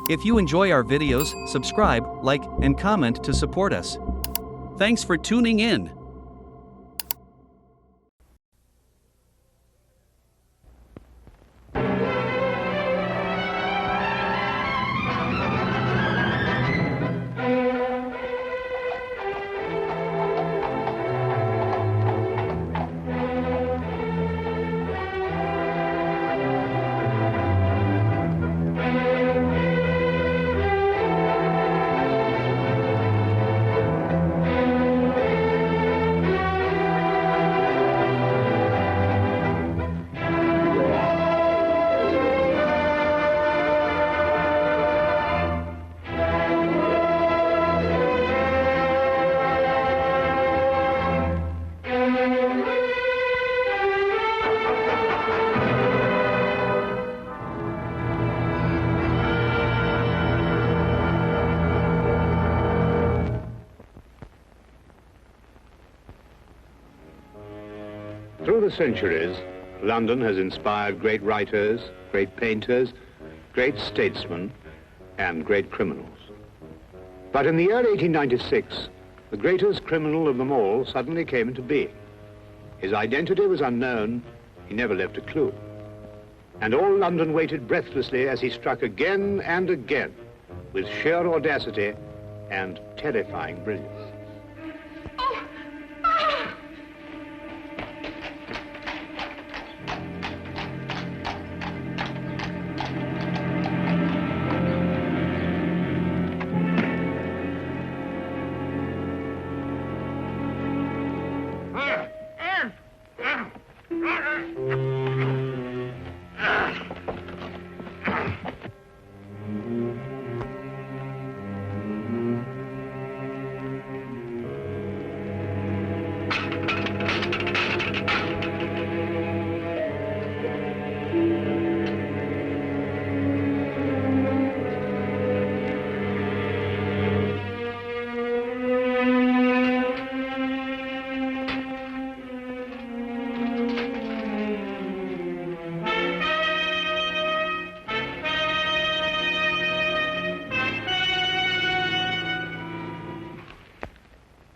If you enjoy our videos, subscribe, like, and comment to support us. Thanks for tuning in. Through the centuries, London has inspired great writers, great painters, great statesmen, and great criminals. But in the year 1896, the greatest criminal of them all suddenly came into being. His identity was unknown, he never left a clue. And all London waited breathlessly as he struck again and again with sheer audacity and terrifying brilliance.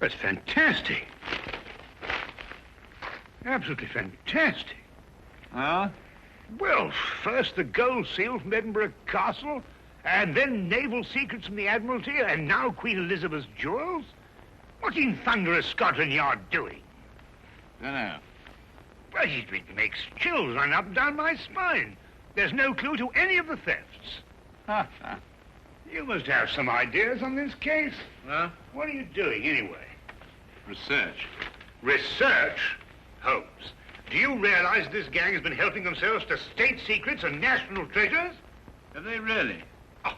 That's fantastic. Absolutely fantastic. Oh? Well, first the gold seal from Edinburgh Castle, and then naval secrets from the Admiralty, and now Queen Elizabeth's jewels. What in thunder is Scotland Yard doing? Dunno. Well, it makes chills run up and down my spine. There's no clue to any of the thefts. You must have some ideas on this case. Huh? What are you doing, anyway? Research. Research? Holmes, do you realize this gang has been helping themselves to state secrets and national treasures? Have they really? Oh.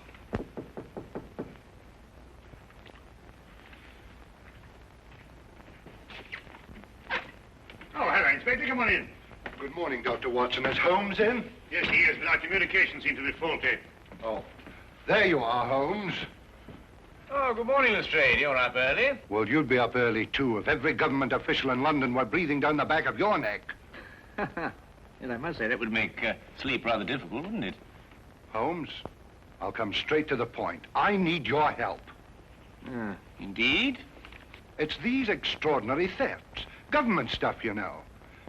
Oh, hello, Inspector. Come on in. Good morning, Dr. Watson. Is Holmes in? Yes, he is, but our communications seem to be faulty. Oh. There you are, Holmes. Oh, good morning, Lestrade. You're up early. Well, you'd be up early, too, if every government official in London were breathing down the back of your neck. Well, I must say that would make sleep rather difficult, wouldn't it? Holmes, I'll come straight to the point. I need your help. Indeed? It's these extraordinary thefts. Government stuff, you know.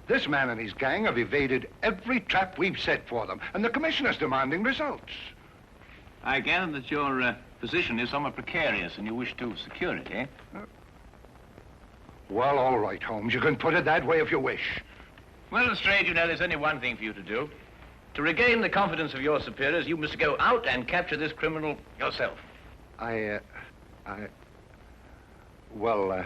This man and his gang have evaded every trap we've set for them, and the commissioner's demanding results. I gather that your position is somewhat precarious and you wish to secure it, eh? Well, all right, Holmes. You can put it that way if you wish. Well, Lestrade, you know, there's only one thing for you to do. To regain the confidence of your superiors, you must go out and capture this criminal yourself. Well,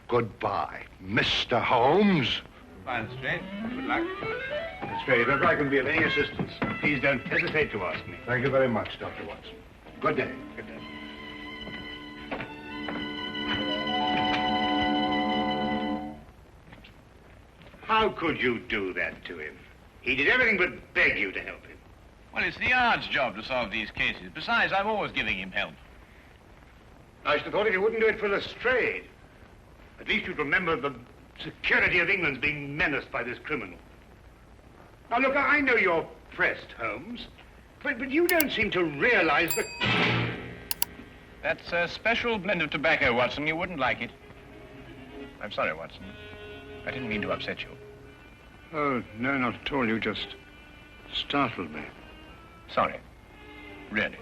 goodbye, Mr. Holmes. Goodbye, Lestrade. Good luck. Lestrade, if I can be of any assistance, please don't hesitate to ask me. Thank you very much, Dr. Watson. Good day. Good day. How could you do that to him? He did everything but beg you to help him. Well, it's the Yard's job to solve these cases. Besides, I'm always giving him help. I should have thought if you wouldn't do it for Lestrade, at least you'd remember the security of England's being menaced by this criminal. Now, look, I know you're pressed, Holmes, but you don't seem to realize that... That's a special blend of tobacco, Watson. You wouldn't like it. I'm sorry, Watson. I didn't mean to upset you. Oh, no, not at all. You just startled me. Sorry. Really.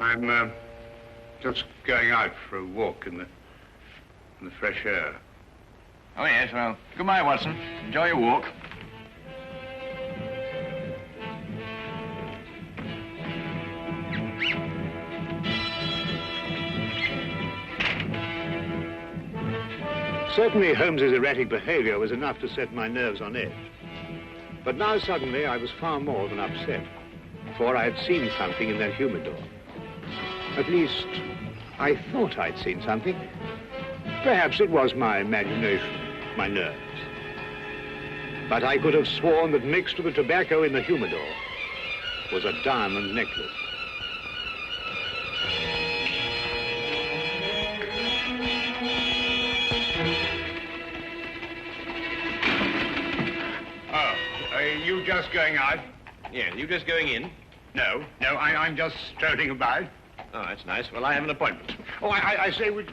I'm just going out for a walk in the fresh air. Oh, yes, well, goodbye, Watson. Enjoy your walk. Certainly Holmes's erratic behavior was enough to set my nerves on edge. But now suddenly I was far more than upset, for I had seen something in that humidor. At least, I thought I'd seen something. Perhaps it was my imagination, my nerves. But I could have sworn that mixed with the tobacco in the humidor was a diamond necklace. You just going out? Yeah, you just going in? No, I'm just strolling about. Oh, that's nice. Well, I have an appointment. Oh, I say, would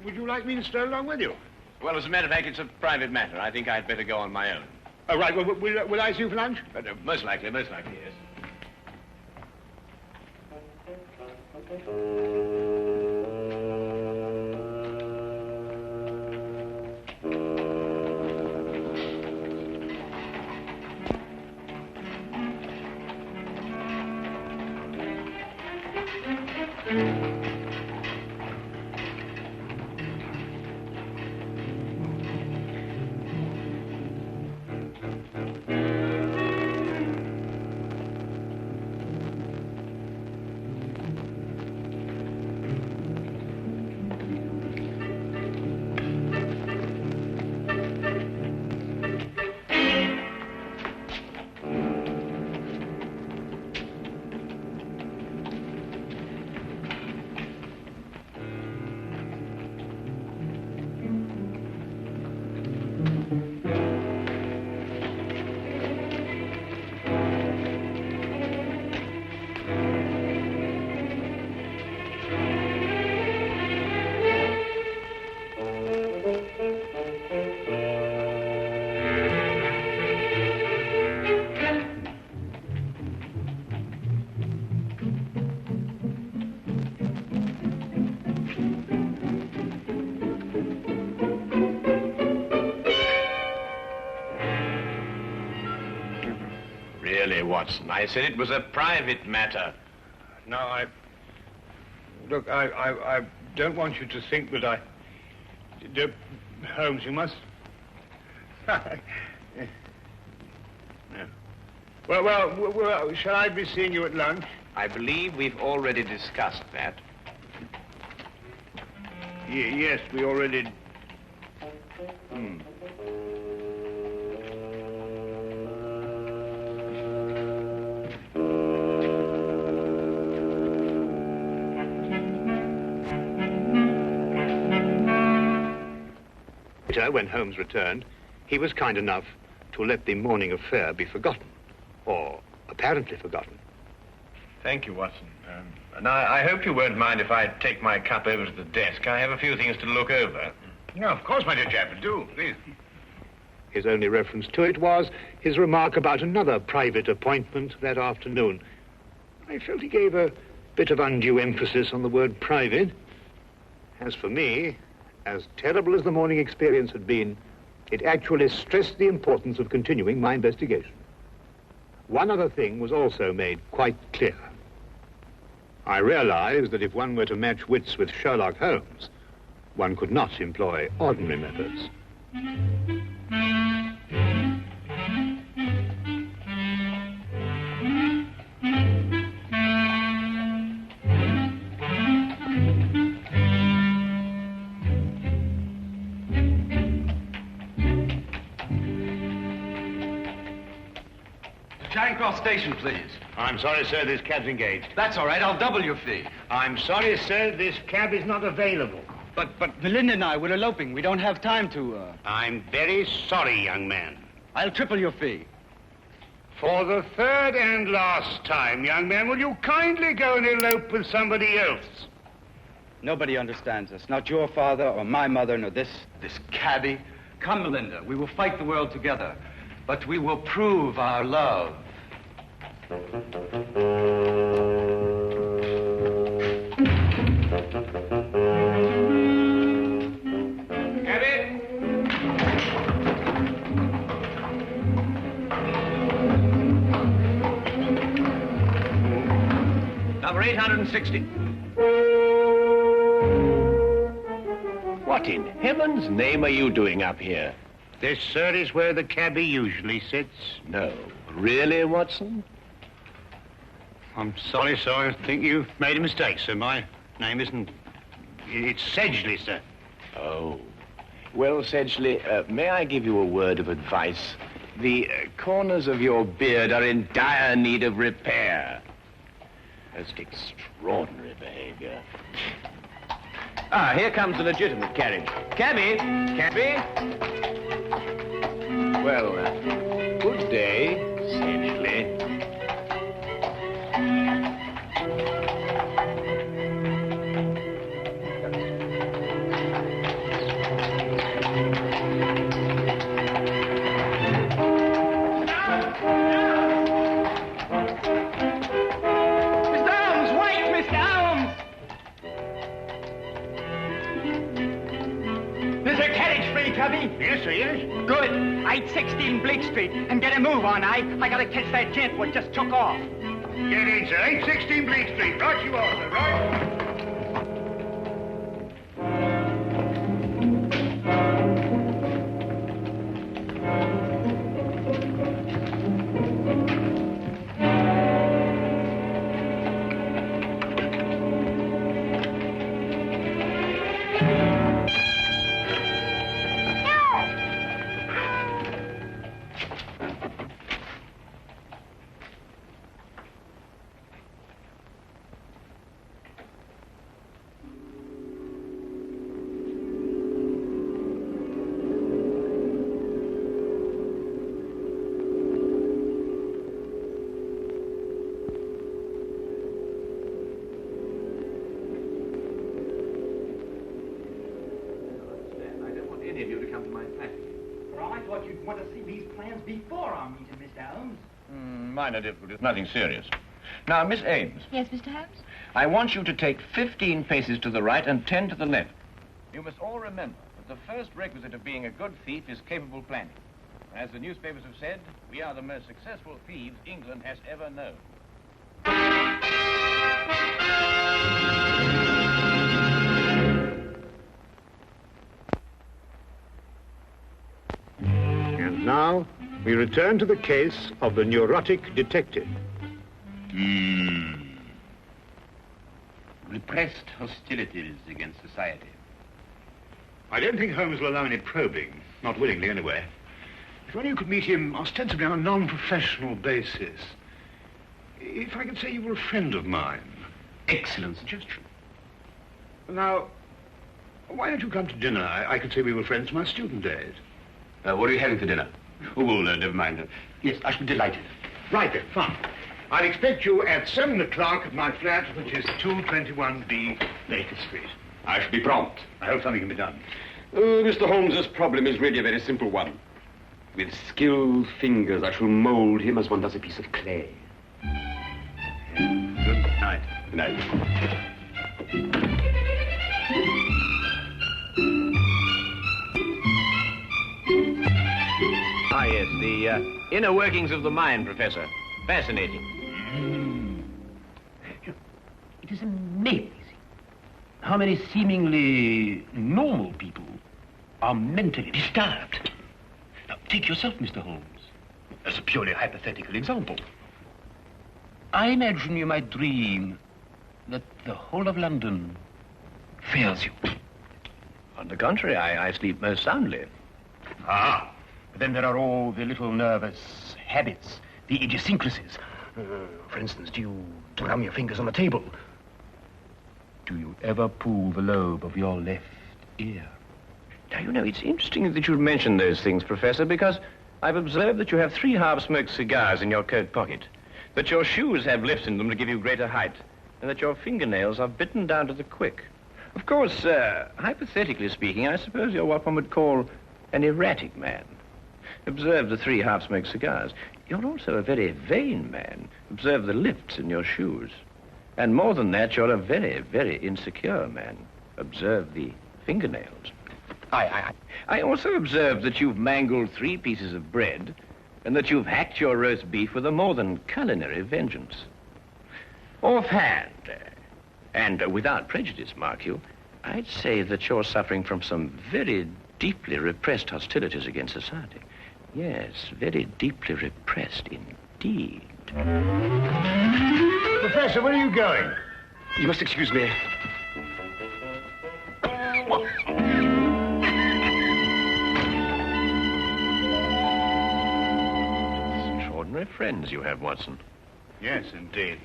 you like me to stroll along with you? Well, as a matter of fact, it's a private matter. I think I'd better go on my own. Oh, right. Well, will I see you for lunch? Most likely, yes. Watson, I said it was a private matter. No, Look, I don't want you to think that I... Holmes, you must... No. Well, shall I be seeing you at lunch? I believe we've already discussed that. Yes, we already... When Holmes returned, he was kind enough to let the morning affair be forgotten, or apparently forgotten. Thank you, Watson. And I hope you won't mind if I take my cup over to the desk. I have a few things to look over. No, of course, my dear chap, do, please. His only reference to it was his remark about another private appointment that afternoon. I felt he gave a bit of undue emphasis on the word private. As for me, as terrible as the morning experience had been, it actually stressed the importance of continuing my investigation. One other thing was also made quite clear. I realized that if one were to match wits with Sherlock Holmes, one could not employ ordinary methods. Charing Cross Station, please. I'm sorry, sir, this cab's engaged. That's all right. I'll double your fee. I'm sorry, sir, this cab is not available. But Melinda and I, we're eloping. We don't have time to, I'm very sorry, young man. I'll triple your fee. For the third and last time, young man, will you kindly go and elope with somebody else? Nobody understands us. Not your father or my mother, nor this cabbie. Come, Melinda, we will fight the world together. But we will prove our love. Number 860. What in heaven's name are you doing up here? This, sir, is where the cabbie usually sits. No. Really, Watson? I'm sorry, sir. I think you've made a mistake, sir. My name isn't... It's Sedgley, sir. Oh. Well, Sedgley, may I give you a word of advice? The corners of your beard are in dire need of repair. Most extraordinary behavior. Ah, here comes the legitimate carriage. Cabby! Cabby! Well, good day, Sedgley. Yes, sir, yes. Good. 816 Bleak Street. And get a move on, I gotta catch that gent what just took off. Get in, sir. 816 Bleak Street. Right you are, sir. Right. Minor difficulties, nothing serious. Now, Miss Ames. Yes, Mr. Holmes? I want you to take 15 paces to the right and 10 to the left. You must all remember that the first requisite of being a good thief is capable planning. As the newspapers have said, we are the most successful thieves England has ever known. And now, we return to the case of the neurotic detective. Repressed hostilities against society. I don't think Holmes will allow any probing. Not willingly, anyway. If only you could meet him ostensibly on a non-professional basis. If I could say you were a friend of mine. Excellent suggestion. Now, why don't you come to dinner? I could say we were friends from my student days. What are you having for dinner? Oh, well, never mind. Yes, I should be delighted. Right then, fine. I'll expect you at 7 o'clock at my flat, which is 221B Baker Street. I shall be prompt. I hope something can be done. Mr. Holmes's problem is really a very simple one. With skilled fingers, I shall mold him as one does a piece of clay. Good night. Good night. Ah, yes, the inner workings of the mind, Professor. Fascinating. It is amazing how many seemingly normal people are mentally disturbed. Now, take yourself, Mr. Holmes, as a purely hypothetical example. I imagine you might dream that the whole of London fails you. On the contrary, I sleep most soundly. Ah, but then there are all the little nervous habits, the idiosyncrasies. For instance, do you drum your fingers on the table? Do you ever pull the lobe of your left ear. Now, you know, it's interesting that you've mentioned those things, Professor, because I've observed that you have 3 half-smoked cigars in your coat pocket, that your shoes have lifts in them to give you greater height, and that your fingernails are bitten down to the quick. Of course, hypothetically speaking, I suppose you're what one would call an erratic man. Observe the 3 half-smoked cigars. You're also a very vain man. Observe the lifts in your shoes. And more than that, you're a very, very insecure man. Observe the fingernails. I also observed that you've mangled 3 pieces of bread and that you've hacked your roast beef with a more than culinary vengeance. Offhand, and without prejudice, mark you, I'd say that you're suffering from some very deeply repressed hostilities against society. Yes, very deeply repressed indeed. Professor, where are you going? You must excuse me. Extraordinary friends you have, Watson. Yes, indeed.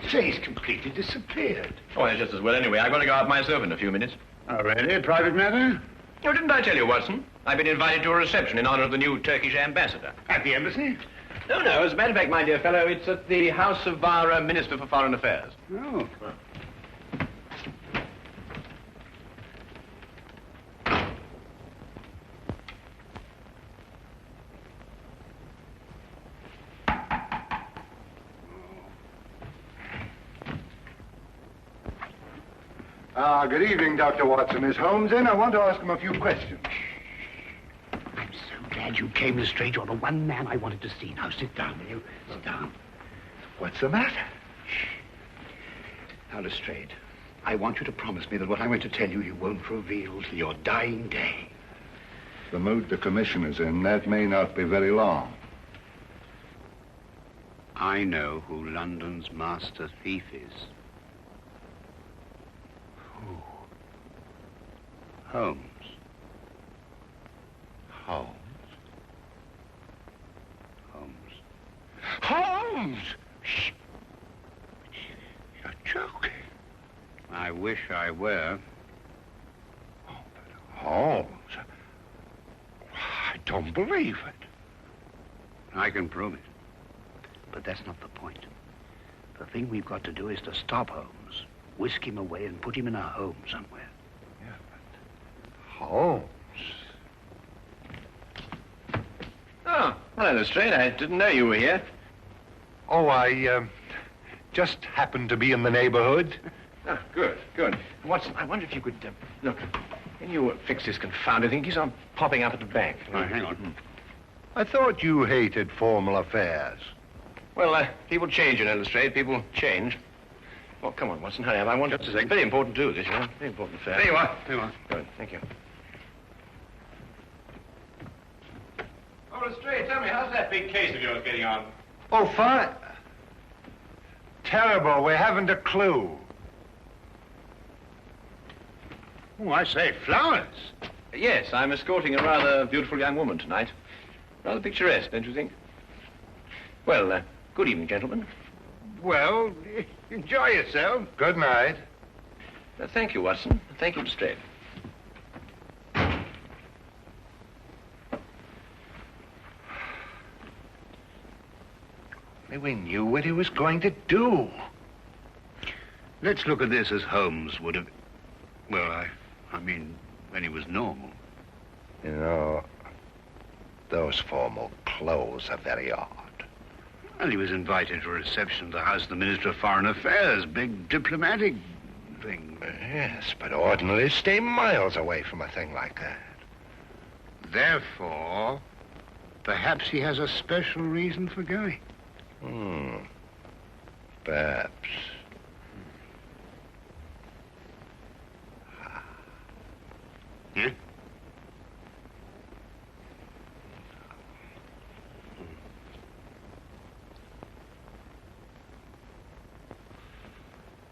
Say, he's completely disappeared. Oh, it's just as well anyway. I've got to go out myself in a few minutes. Oh, really? A private matter? Oh, didn't I tell you, Watson? I've been invited to a reception in honor of the new Turkish ambassador. At the embassy? No, as a matter of fact, my dear fellow, it's at the house of our Minister for Foreign Affairs. Oh. Good evening, Dr. Watson. Is Holmes in? I want to ask him a few questions. I'm so glad you came, Lestrade. You're the one man I wanted to see. Now, sit down, will you? Sit down. What's the matter? Now, Lestrade, I want you to promise me that what I'm going to tell you, you won't reveal till your dying day. The mood the commissioner's in, that may not be very long. I know who London's master thief is. Who? Holmes. Holmes? Holmes. Holmes! Shh. You're joking. I wish I were. Oh, but Holmes... I don't believe it. I can prove it. But that's not the point. The thing we've got to do is to stop Holmes, whisk him away and put him in a home somewhere. Yeah, but... Holmes? Oh, hello, Lestrade. I didn't know you were here. Oh, I, just happened to be in the neighborhood. Oh, good. Watson, I wonder if you could, look, can you fix this confounded thing? It keeps on popping up at the bank. Oh, hang on. I thought you hated formal affairs. Well, people change, you know, Lestrade. People change. Oh, come on, Watson, hurry up. I want Just a second. Very important to do this, you know. Very important affair. There you are. There you are. Good, thank you. Oh, Lestrade, tell me, how's that big case of yours getting on? Oh, fine. Terrible. We haven't a clue. Oh, I say, flowers. Yes, I'm escorting a rather beautiful young woman tonight. Rather picturesque, don't you think? Well, good evening, gentlemen. Well, enjoy yourself. Good night. Thank you, Watson. Thank you, Lestrade. We knew what he was going to do. Let's look at this as Holmes would have... Well, I mean, when he was normal. You know, those formal clothes are very odd. Well, he was invited to a reception at the house of the Minister of Foreign Affairs. Big diplomatic thing. Yes, but ordinarily stay miles away from a thing like that. Therefore, perhaps he has a special reason for going. Perhaps. Yeah?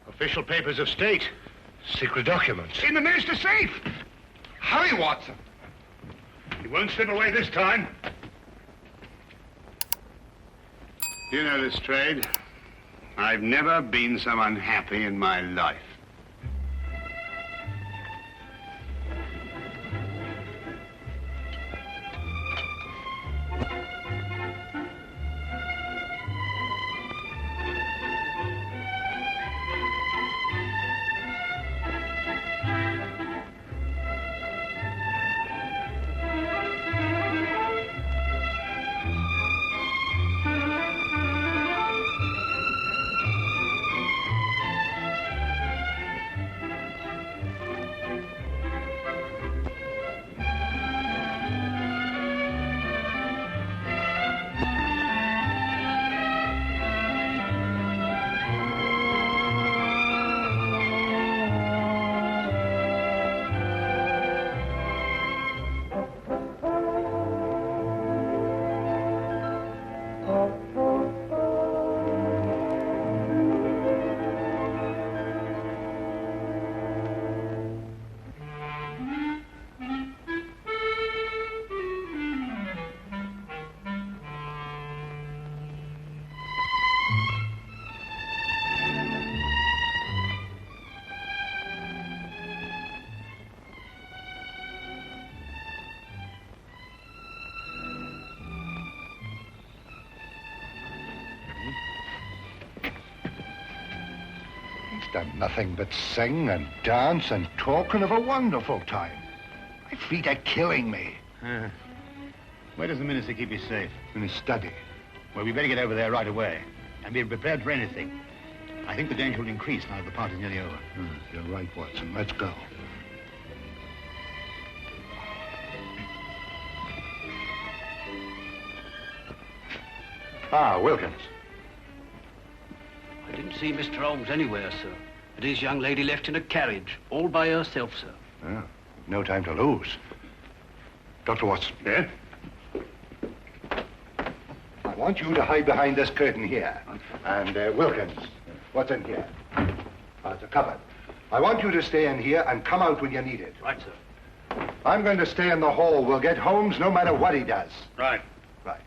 Official papers of state. Secret documents. In the minister's safe. Hurry, Watson. He won't slip away this time. You know, Lestrade, I've never been so unhappy in my life. Done nothing but sing and dance and talk and have a wonderful time. My feet are killing me. Where does the minister keep you safe? In his study. Well, we better get over there right away and be prepared for anything. I think the danger will increase now that the party's nearly over. You're right, Watson. Let's go. Ah, Wilkins. I didn't see Mr. Holmes anywhere, sir. But his young lady left in a carriage, all by herself, sir. Yeah, no time to lose. Dr. Watson. Yeah? I want you to hide behind this curtain here. And, Wilkins, what's in here? It's a cupboard. I want you to stay in here and come out when you need it. Right, sir. I'm going to stay in the hall. We'll get Holmes no matter what he does. Right. Right.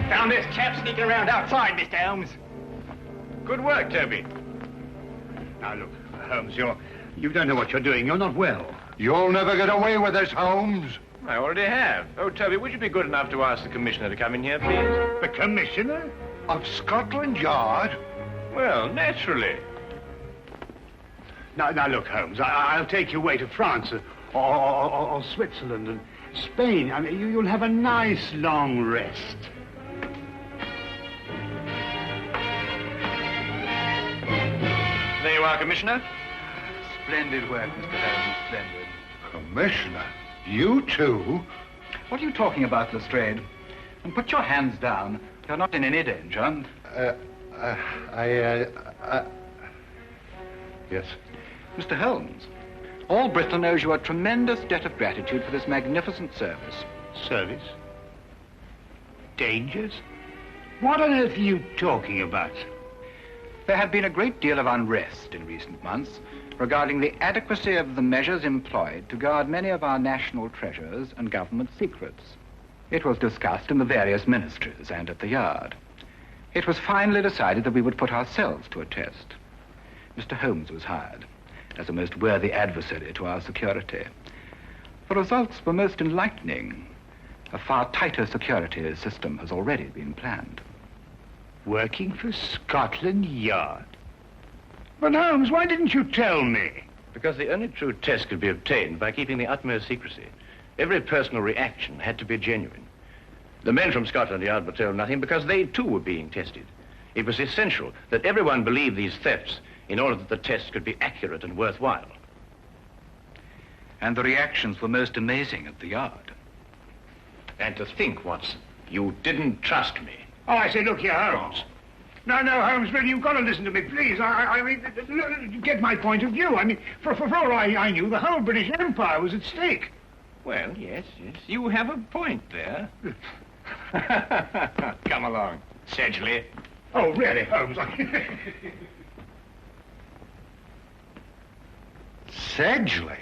Found this chap sneaking around outside, Mr. Holmes. Good work, Toby. Now, look, Holmes, you don't know what you're doing. You're not well. You'll never get away with this, Holmes. I already have. Oh, Toby, would you be good enough to ask the commissioner to come in here, please? The commissioner? Of Scotland Yard? Well, naturally. Now, look, Holmes, I'll take you away to France or Switzerland and Spain. I mean, you'll have a nice long rest. There you are, Commissioner. Splendid work, Mr. Holmes, splendid. Commissioner? You too? What are you talking about, Lestrade? And put your hands down. You're not in any danger. Yes. Mr. Holmes, all Britain owes you a tremendous debt of gratitude for this magnificent service. Service? Dangers? What on earth are you talking about? There had been a great deal of unrest in recent months regarding the adequacy of the measures employed to guard many of our national treasures and government secrets. It was discussed in the various ministries and at the Yard. It was finally decided that we would put ourselves to a test. Mr. Holmes was hired as a most worthy adversary to our security. The results were most enlightening. A far tighter security system has already been planned. Working for Scotland Yard? But Holmes, why didn't you tell me? Because the only true test could be obtained by keeping the utmost secrecy. Every personal reaction had to be genuine. The men from Scotland Yard were told nothing because they too were being tested. It was essential that everyone believe these thefts in order that the test could be accurate and worthwhile. And the reactions were most amazing at the Yard. And to think, Watson, you didn't trust me. Oh, I say, look here, Holmes. No, Holmes, really, you've got to listen to me, please. I mean, get my point of view. I mean, for all I knew, the whole British Empire was at stake. Well, yes, you have a point there. Come along, Sedgley. Oh, really, Holmes? Sedgley?